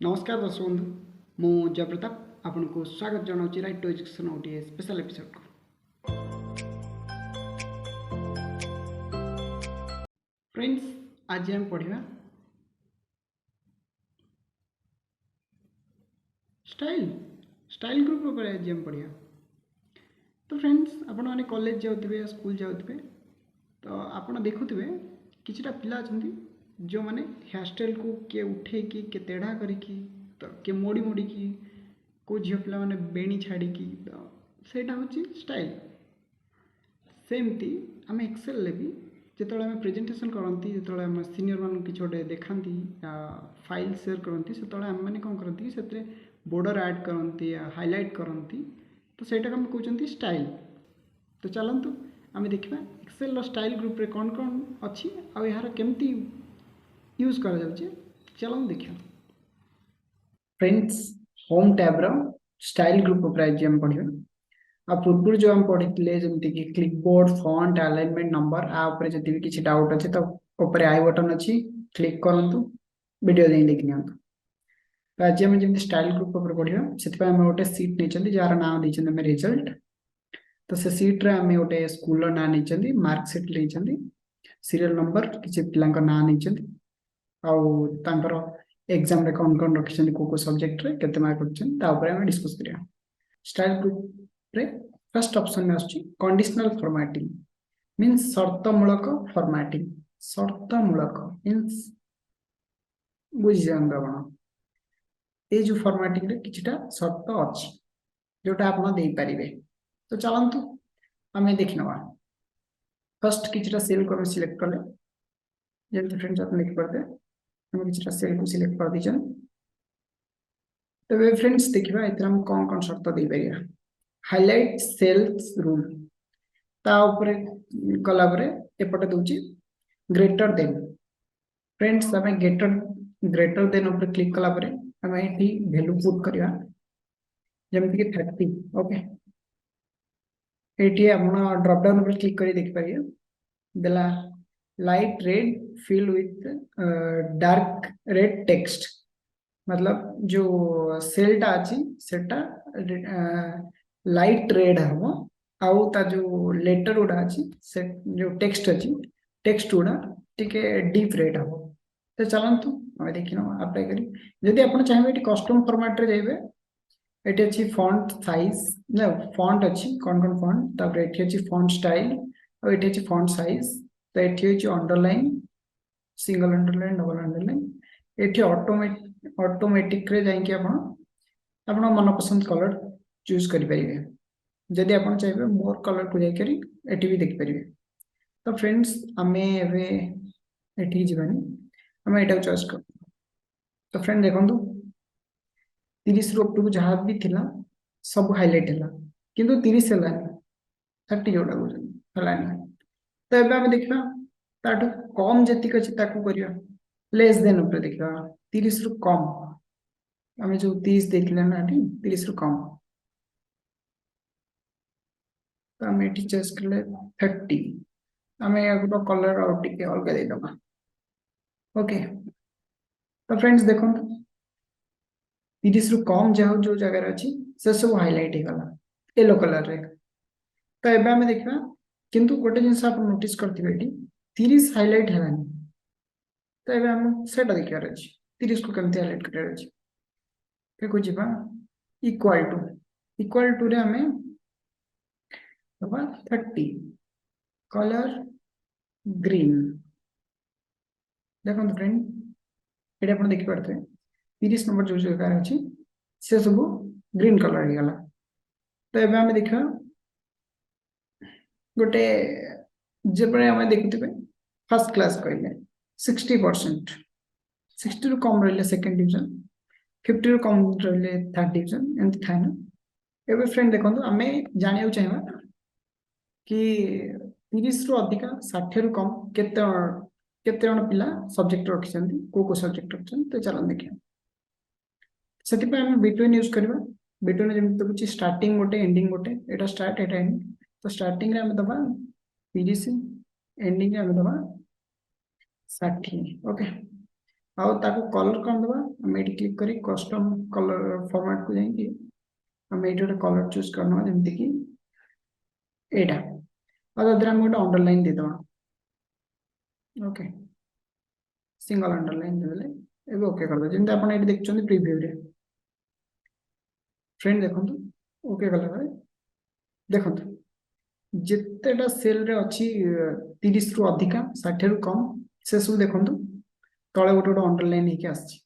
नमस्कार दर्शक बंधु मु जयप्रताप आपन को स्वागत जनाऊँ राइट टू एजुकेशन गोटे स्पेशल एपिसोड को। फ्रेंड्स आज हम पढ़ा स्टाइल स्टाइल ग्रुप पर आज हम पढ़ा। तो फ्रेंड्स आपण मैंने कॉलेज जाऊे स्कूल जाऊे तो आपण देखुवे किछिटा पिला अछंती जो माने हेयर स्टाइल को किए उठे कि तेढ़ा करिकी तो किए मोड़ी मोड़ी की को झील पिला माने बेणी छाड़ी की तो सेटा होची स्टाइल। सेमती आम एक्सेल भी जो आम प्रेजेंटेशन करती जो आम सीनियर मान कि गोटे देखती फाइल सेयर करती से आम मैंने कौन करती से बॉर्डर ऐड करती हाईलाइट करती तो सहीटा आम कहते स्टाइल। तो चलतु आम देखा एक्सेल स्टाइल ग्रुप रे कौन कौन अच्छी आ यार केमती यूज करा जाउचे चलो देखिए। फ्रेंड्स होम टैब रो स्टाइल ग्रुप ऊपर आज हम पढ़िबा। आ पूर्व जो हम पढ़ितले जेमति कि क्लिकबोर्ड फॉन्ट अलाइनमेंट नंबर आ ऊपर जति भी किछि डाउट अछि तो ऊपर आई बटन अछि क्लिक करंतु वीडियो देई देख नियंतु। तो आज हम जेमति स्टाइल ग्रुप ऊपर पढ़िबा सेति हम गोटे सीट नै चंदी जार नाम दै चंदी हम रिजल्ट। तो से सीट रे हम गोटे स्कूल ना नै चंदी मार्क शीट ले चंदी सीरियल नंबर किछि पिलांक ना नै चंदी आउ तांकर एग्जाम रे कौन कौन रखिछन को सब्जेक्ट रे केते मार्क रखिछन ता ऊपर हम डिस्कस करिया। स्टाइल ग्रुप रे फर्स्ट ऑप्शन में आछि कंडीशनल फॉर्मेटिंग मींस शर्तमूलक फॉर्मेटिंग। शर्तमूलक मींस बुझि जान आपण ए जो फॉर्मेटिंग रे किछटा शर्त अछि जोटा आपण देई परिबे। तो चलंतु हमें देखनवा फर्स्ट किछटा सेल को सिलेक्ट करले जेंति फ्रेंड्स अपन लिख पड़ते हम किछटा सेल को सिलेक्ट कर दिजन। तो वे फ्रेंड्स देखिबा एतरा हम कौन कौन शर्त दे परिया। हाईलाइट सेल्स रूल ता ऊपर गला परे एपटे दोची ग्रेटर देन। फ्रेंड्स हमें ग्रेटर देन ऊपर क्लिक कला परे हम एठी वैल्यू पुट करिया जेमति कि 30 ओके। एठी आपण ड्रॉप डाउन ऊपर क्लिक करी देख पारिए देला light red fill with dark red text मतलब जो सेलटा अछि सेटा लाइट रेड हम आउ ता जो लेटर उडा अछि से जो टेक्स्ट अछि टेक्स्ट उडा टिके डीप रेड हम। तो चलंतु हम देखिनो अप्लाई करी जदि आपण चाहबे एटी कस्टम फॉर्मेट रे जाइबे एटी अछि फॉन्ट साइज ना फॉन्ट अछि कोन कोन फॉन्ट तापर एटी अछि फॉन्ट स्टाइल और एटी अछि फॉन्ट साइज। तो एटी अछि underline single underline double underline eighty automatic रे जाई कि आपण मन पसंद कलर चूज करि परिबे जदि आपण चाहबे मोर कलर को जाई करी एटी भी देख परिबे। तो फ्रेंड्स हमें एवे एटी जीवानी हमें एटा चॉइस कर। तो फ्रेंड देखंतु 30 रो अप जहां भी थिला सब हाईलाइट हला किंतु 30 हला 30 जोडा हला। तो एबे हम देखबा ताठू कम जतिक अछि ताकू करिया लेस देन ऊपर देखबा 30 रु कम हमें जो 30 देखले ना 30 रु कम तो हम एटी चॉइस करले 30 हमें एगो कलर और टिके अलग दे दबा ओके। तो फ्रेंड्स देखो 30 रु कम जाओ जो जगह अच्छी से सब हाईलाइट हो गला येलो कलर रे। तो एबे हम देखबा किंतु गोटे जिंस आप नोटिस करथिबे एटी 30 हाईलाइट हेलानी। तो एबे हम सेटा देखियार अछि 30 को केमते हाईलाइट करर अछि देखो जिबा इक्वल टू रे हमें दबा 30 कलर ग्रीन। देखो फ्रेंड एटा आपण देखि पारथे 30 नंबर जो जगह अछि से सब ग्रीन कलर हो गला। तो एबे हम देखा गोटे जेपरे हम देखुथिबे फर्स्ट क्लास कहले 60% 60 रु कम रहले सेकंड डिवीजन 50 रु कम रहले थर्ड डिवीजन एंड था ना। एबे फ्रेंड देखंतु हमें जानियो चाहिबा कि 30 रु अधिका 60 रु कम केते जण पिला सब्जेक्ट रखिसंती को सब्जेक्ट रखिसन। तो चलो देखिया सेति पे हम बिटवीन यूज करबा बिटवीन जेम तो कुछ स्टार्टिंग गोटे एंडिंग गोटे एटा स्टार्ट एटा एंड। तो स्टार्टिंग रे हम दबा 30 एंडिंग रे हम दबा 60 ओके। आउ ताको कलर कौन दबा हम एटी क्लिक करी कस्टम कलर फॉर्मेट को जाएंगे हम एटी गोटे कलर चूज करना जमती कि एटा और हम गोटे अंडरलाइन दे दबा ओके सिंगल अंडरलाइन देले एबे ओके कर दो जेंते आपण एटी देखछन प्रीव्यू रे फ्रेंड देखंतु ओके कला भाई देखंतु जितेटा सेल रे अच्छी 30 रु अधिका 60 रु कम से सब देखंतु तळे गोटे गोटे अंडरलाइन हेके आछि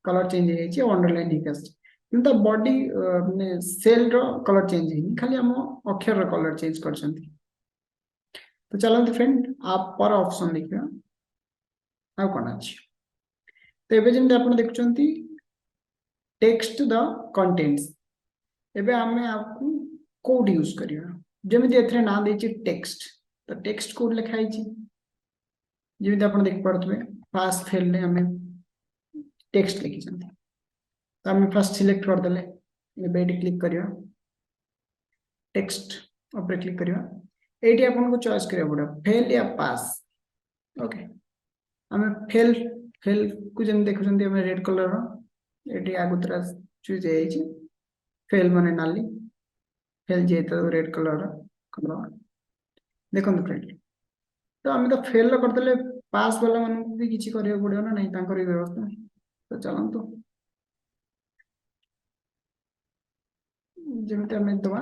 कलर चेंज हे छि अंडरलाइन हेके आछि किंतु बॉडी माने सेल रो कलर चेंज हे खाली हम अक्षर रो कलर चेंज करछंती तो चलंतु फ्रेंड आप पर ऑप्शन देखियो आ कोन अछि तो एबे जेंते आपण देखुचंती टेक्स्ट द कंटेंट्स एबे हमें आपको कोड यूज करिया जेमिति एथरे ना देछि टेक्स्ट तो टेक्स्ट कोड लिखा है जेमिति आपण देख पारथबे पास फेल ने हमें टेक्स्ट लिखि छथि तो हमें फर्स्ट सिलेक्ट कर देले एबे एटी क्लिक करिया टेक्स्ट ऊपर क्लिक करिया एटी आपण को चॉइस करिया पड़ा फेल या पास ओके हमें फेल फेल को जेम देखुछन्ती हमें रेड कलर एटी आगुतरा चूज हे फेल माने नाली फेल जे तो रेड कलर कलर देखो फ्रेंड तो आम तो फेल करदे पास वाला मन भी किसी करिया पड़ो ना नहीं तांकर व्यवस्था तो चलतु जमी आम दवा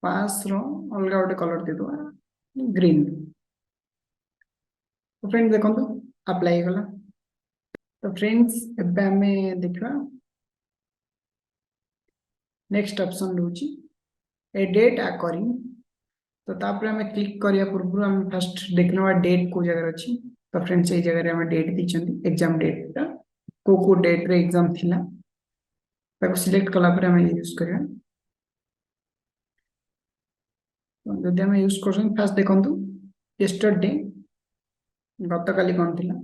पास रो अलग गोटे कलर दे दवा ग्रीन तो फ्रेंड देखो अप्लाई गला तो फ्रेंड्स एबे हमें देखा नेक्स्ट ऑप्शन रोची ए डेट अकरिंग तो तापर हमें क्लिक करिया पूर्व हम फर्स्ट देखनवा डेट को जगह अछि तो फ्रेंड्स ए जगह रे हम डेट दिछंती एग्जाम डेट ता को डेट रे एग्जाम थिला ताको सिलेक्ट कला पर हमें यूज करिया तो जदि हम यूज करछन फर्स्ट देखंतु यस्टरडे गत काली कोन थिला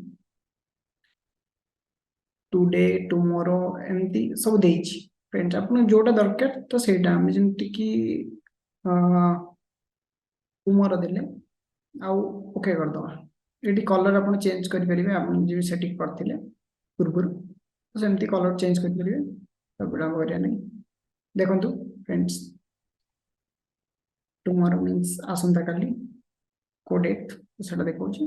टुडे टुमारो एमती सब देछि फ्रेंड्स आपन जोटा दरकार तो सेटा हम जेंति कि टुमारो देले आउ ओके कर दवा एटी कलर आपन चेंज करि परिबे आपन जे सेटिंग करथिले पूर्व तो सेमती कलर चेंज करि परिबे तो बडा करिया नहीं देखंतु फ्रेंड्स टुमारो मींस आसंता काली को डेट सेटा देखौछि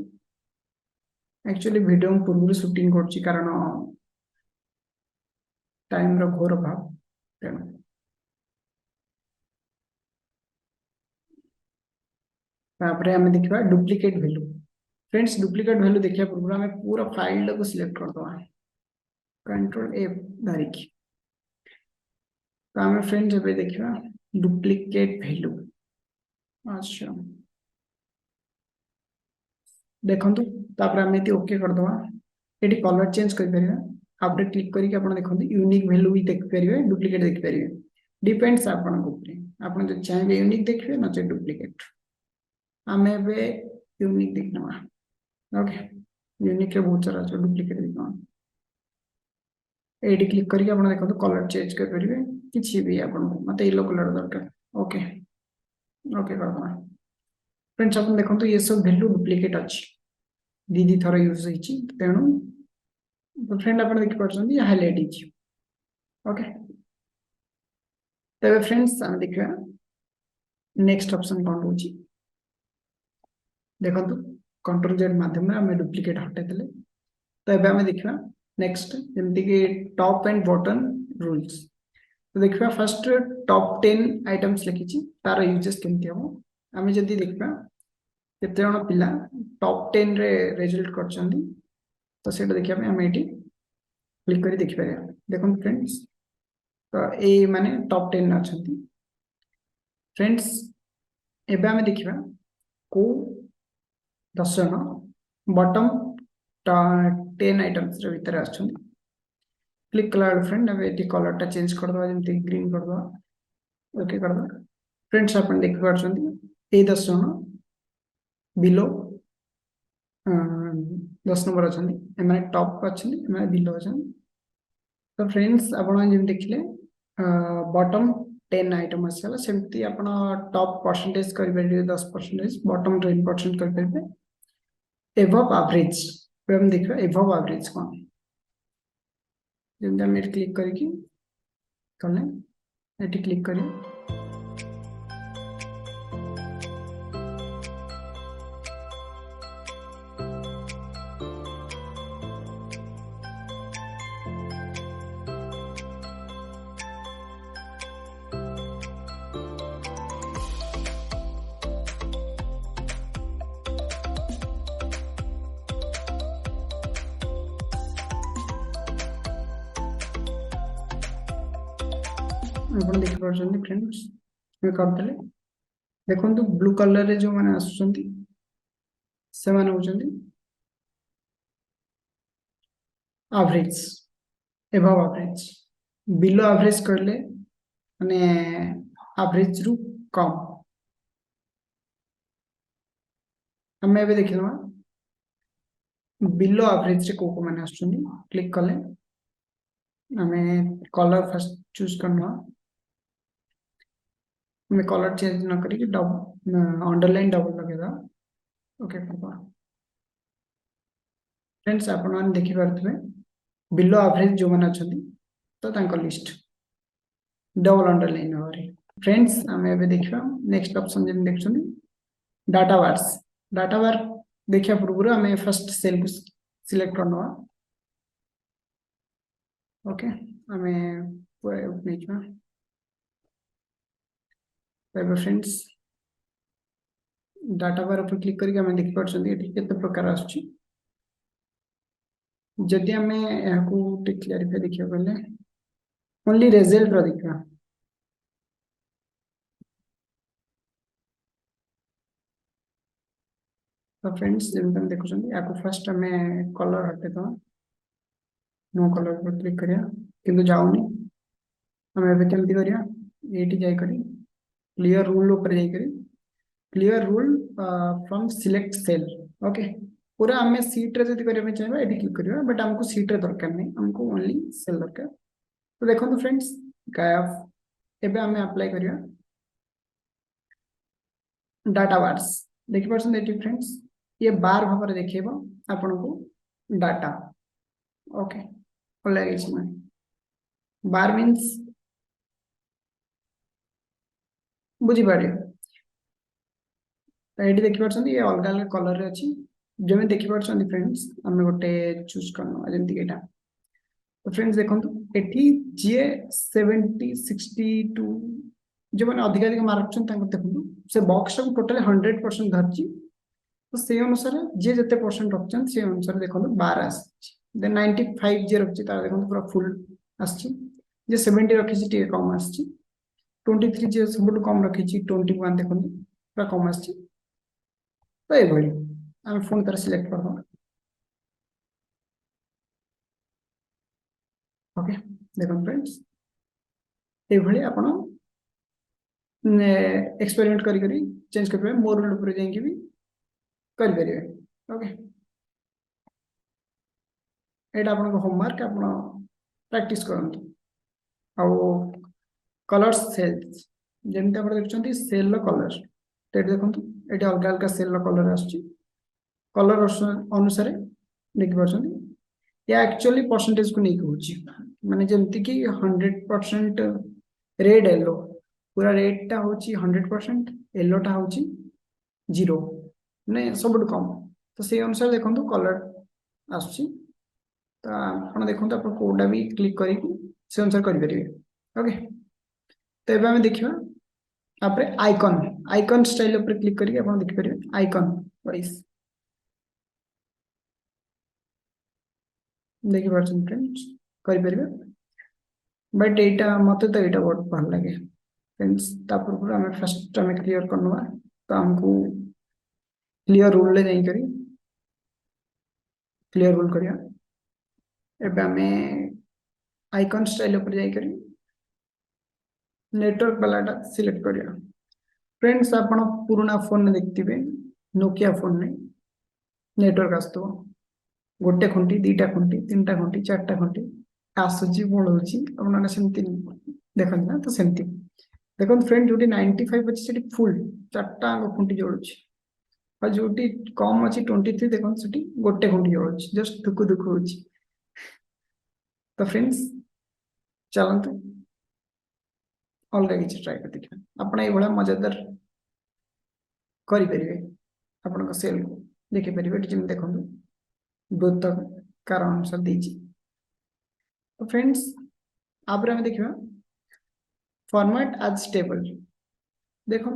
एक्चुअली वीडियो पूर्व शूटिंग करछि कारण टाइम रो घोर अभाव तेणु तापरे हमें देखिबा duplicate value friends duplicate value देखिया पूर्व हमें पूरा फाइल को सिलेक्ट कर दवा कंट्रोल ए धरिकी तो हमें फ्रेंड्स एबे देखिबा डुप्लीकेट वैल्यू अच्छा देखंतु तापर हमें ती ओके कर दवा एटी कलर चेंज कर परिबा आपरे क्लिक करी आपण देखंतु यूनिक वैल्यू भी देख परिबे डुप्लीकेट देख परिबे डिपेंड्स आपण को ऊपर आपण जो चाहे यूनिक देखिबे न चाहे डुप्लीकेट हमें बे यूनिक देखना ओके यूनिक रे बहुत सारा डुप्लीकेट देखना एडी क्लिक करी आपण देखंतु कलर चेंज कर परिबे किछि भी आपण को मते येलो कलर दरकार ओके ओके कर दवा फ्रेंड्स अपन देखंतु ये सब वैल्यू डुप्लीकेट अछि दीदी थरा यूज होइछि तेणु तो फ्रेंड अपन देखि परछन ये हाइलाइट हिची ओके तबे फ्रेंड्स हम देखिबा नेक्स्ट ऑप्शन कोन होची देखंतु कंट्रोल जेड माध्यम रे हम डुप्लीकेट हटे देले तो एबे हम देखिबा नेक्स्ट जेमति कि टॉप एंड बॉटम रूल्स तो देखिबा फर्स्ट टॉप 10 आइटम्स लिखिची तार यूजेस केमति हो हम जदी देखिबा केते जण पिला टॉप 10 रे रिजल्ट करछंदी तो सेटा देखिया हम एटी क्लिक करी देखि पारे देखो फ्रेंड्स तो ए माने टॉप 10 अछंती फ्रेंड्स एबे हम देखिबा को 10 जण बॉटम 10 आइटम्स रे भीतर आछंदी क्लिक कला फ्रेंड अब एटी कलर टा चेंज कर दवा जेमति ग्रीन कर दवा ओके कर दवा फ्रेंड्स अपन देखि पारछंती ए 10 जण बिलो 10 नंबर अछंदी एमे टॉप अछंदी एमे बिलो अछंदी तो फ्रेंड्स आपण जेम देखले बॉटम 10 आइटम आसला सेमती आपण टॉप परसेंटेज करि परिबे 10% बॉटम 10% करि परिबे एभव एवरेज हम देखा एभव एवरेज कौन जब हम क्लिक करके कले एटी क्लिक करिए आप देखिए फ्रेंड्स मैं करदे देखो ब्लू कलर रे जो मैंने आसुचंती से माने होचंती average above average below average करले माने एवरेज रु कम हमें एबे देखिलवा बिलो एवरेज रे को माने आसुचंती क्लिक कले हमें कलर फर्स्ट चूज करना मैं कलर चेंज न करी डबल अंडरलाइन डबल लगे ओके फ्रेंड्स आपण मैंने देखि पारथबे बिलो एवरेज जो माने अछंती तो तांको लिस्ट डबल अंडरलाइन होरे फ्रेंड्स हमें एबे देखिबा नेक्स्ट ऑप्शन जे देखछनी डाटा बार देखिया पूर्व हमें फर्स्ट सेल को सिलेक्ट करना ओके हमें पूरा नेचमा तब फ्रेंड्स डाटा बार पर क्लिक करके हमें देखि पारछंती एठी केते प्रकार आछी जदि हमें याकू क्लियरिफाई देखिया गले ओनली रिजल्ट रो देखिबा तो फ्रेंड्स जब तुम देखो याकू फर्स्ट हमें कलर हटे तो नो कलर पर क्लिक करिया किंतु जाउनी हमें एबे केमती करिया एटी जाय करी क्लियर रूल ऊपर जाय करी clear rule from select cell okay पूरा हमें सीट रे जदी करिया चाहिए एटी क्लिक करिया बट हमको सीट रे दरकार नहीं हमको ओनली सेल दरकार तो देखो तो फ्रेंड्स गायब एबे हमें अप्लाई करिया डाटा बार्स देखि परछन एटी फ्रेंड्स ये बार भाव देखिए आपन को डाटा ओके अलग इसमें बार मीन्स बुझी पारे तो ये देखि परछन ये अलग अलग कलर रे अछि जमे देखि परछन फ्रेंड्स हमें गोटे चूज करनो जेंति एटा तो फ्रेंड्स देखो एठी जे 70 62 जो माने अधिक अधिक मार्क छन तांको देखु से बॉक्स को टोटल 100% धरची तो से अनुसार जे जते परसेंट रखछन से अनुसार देखो 12 आसी देन 95 जे रखछि तार देखो पूरा फुल आसी जे 70 रखिछि टे कम आसी 23 जे सबटु कम रखिछि 21 देखो पूरा कम आसी तो ए भली हम फोन तर सिलेक्ट करबो ओके देखो फ्रेंड्स ए भली आपण एक्सपेरिमेंट करी करी चेंज कर मोर रूल ऊपर जाई भी कर परिवे ओके एटा आपन होमवर्क आपन प्रैक्टिस करंतु आउ कलर सेल्स जेमते आपण देखछंती सेल रो कलर ते देखंतु एटा अलग अलग सेल रो कलर आछी कलर अनुसार देख परछंती या एक्चुअली परसेंटेज को नहीं होची माने जेमति कि 100% रेड येलो पूरा रेड टा होची 100% येलो टा होची 0 ने सबटु कम तो से अनुसार देखंतु कलर आछी तो आपण देखंतु आपण कोडा भी क्लिक करी से अनुसार करि परिबे ओके तो एबे हम देखिबा आपरे आइकन स्टाइल ऊपर क्लिक करके आपण देखि परिबे आइकन वाइज देखि परछन फ्रेंड्स करि परिबे बट एटा मते तो एटा बहुत भल लागे फ्रेंड्स तापर हम फर्स्ट हम क्लियर करनवा तो हमको क्लियर रूल ले जाई करी क्लियर रूल करिया एबे हमें आइकन स्टाइल ऊपर जाई करी नेटवर्क वाला सिलेक्ट करिया फ्रेंड्स आपण पुराना फोन में देखथिबे नोकिया फोन में नेटवर्क आस्तो गोटे खुंटी दीटा खुंटी तीनटा खुंटी चारटा खुंटी आसुची पळौची आपण सेमती देखन ना तो सेमती देखो फ्रेंड जोटी 95 अछि सेठी फुल चारटा खुंटी जोड़ुची और जो कम अच्छी 23 देखो से गोटे खुंटी हो जस्ट दुखु दुखु हो। तो फ्रेंड्स चलते अलग किसी ट्राए कर देखा आप ये मजादार करेंगे आपण सेल को देखिपारे जमी देखो वृत्त कार अनुसार देती। तो फ्रेंड्स आप देखा फॉर्मेट एज टेबल देखो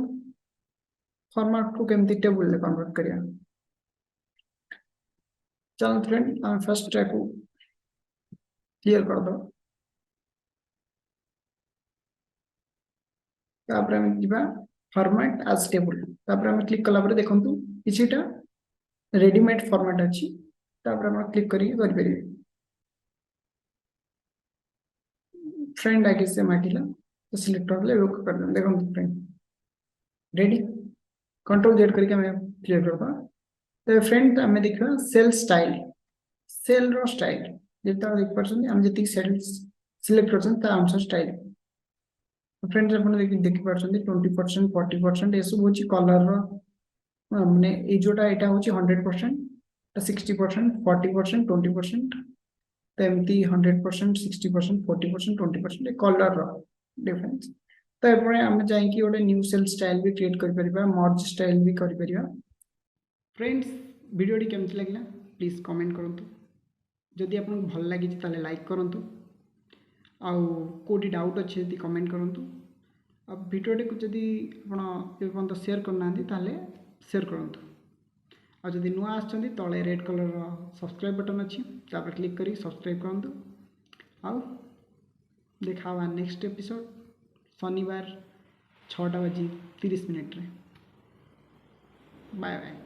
फॉर्मेट को केमती टेबल कन्वर्ट करिया। चलो फ्रेंड आम फर्स्ट ट्रैक को क्लियर कर दो तापर आम जीवा फॉर्मेट एज टेबल तापर आम क्लिक कला परे देखंतु किछिटा रेडीमेड फॉर्मेट अछि तापर हम क्लिक करी परिबे फ्रेंड आके से माटिला तो सिलेक्ट कर ले वर्क कर दे देखंतु फ्रेंड रेडी कंट्रोल जेड करके हमें क्लियर करबा। तो फ्रेंड हमें देखा cell style cell row style जेता देख परछन हम जति सेल सिलेक्ट करछन ता अनुसार स्टाइल। फ्रेंड्स अपन देखि परछन 20% 40% ए सब होची कलर रो माने ए जोटा एटा होची 100% 60% 40% 20% तो एमती 100% 60% 40% 20% कलर रो डिफरेंस। तो एपरे हम जाई कि ओडे न्यू सेल स्टाइल भी क्रिएट कर परिबा मर्ज स्टाइल भी कर परिबा। फ्रेंड्स वीडियोटी केमती लागला प्लीज कमेंट करंतु जदि आपको भल लगी ताले लाइक करंतु आउ कोडी डाउट अच्छे यदि कमेंट करंतु आ वीडियोटी को जदि आप शेयर करना ताले शेयर करंतु आ जदि नुआ आछंती तळे रेड कलर सब्सक्राइब बटन अच्छी तापर क्लिक करी सब्सक्राइब करंतु आउ देखा नेक्स्ट एपिसोड शनिवार 6:30 रे बाय बाय।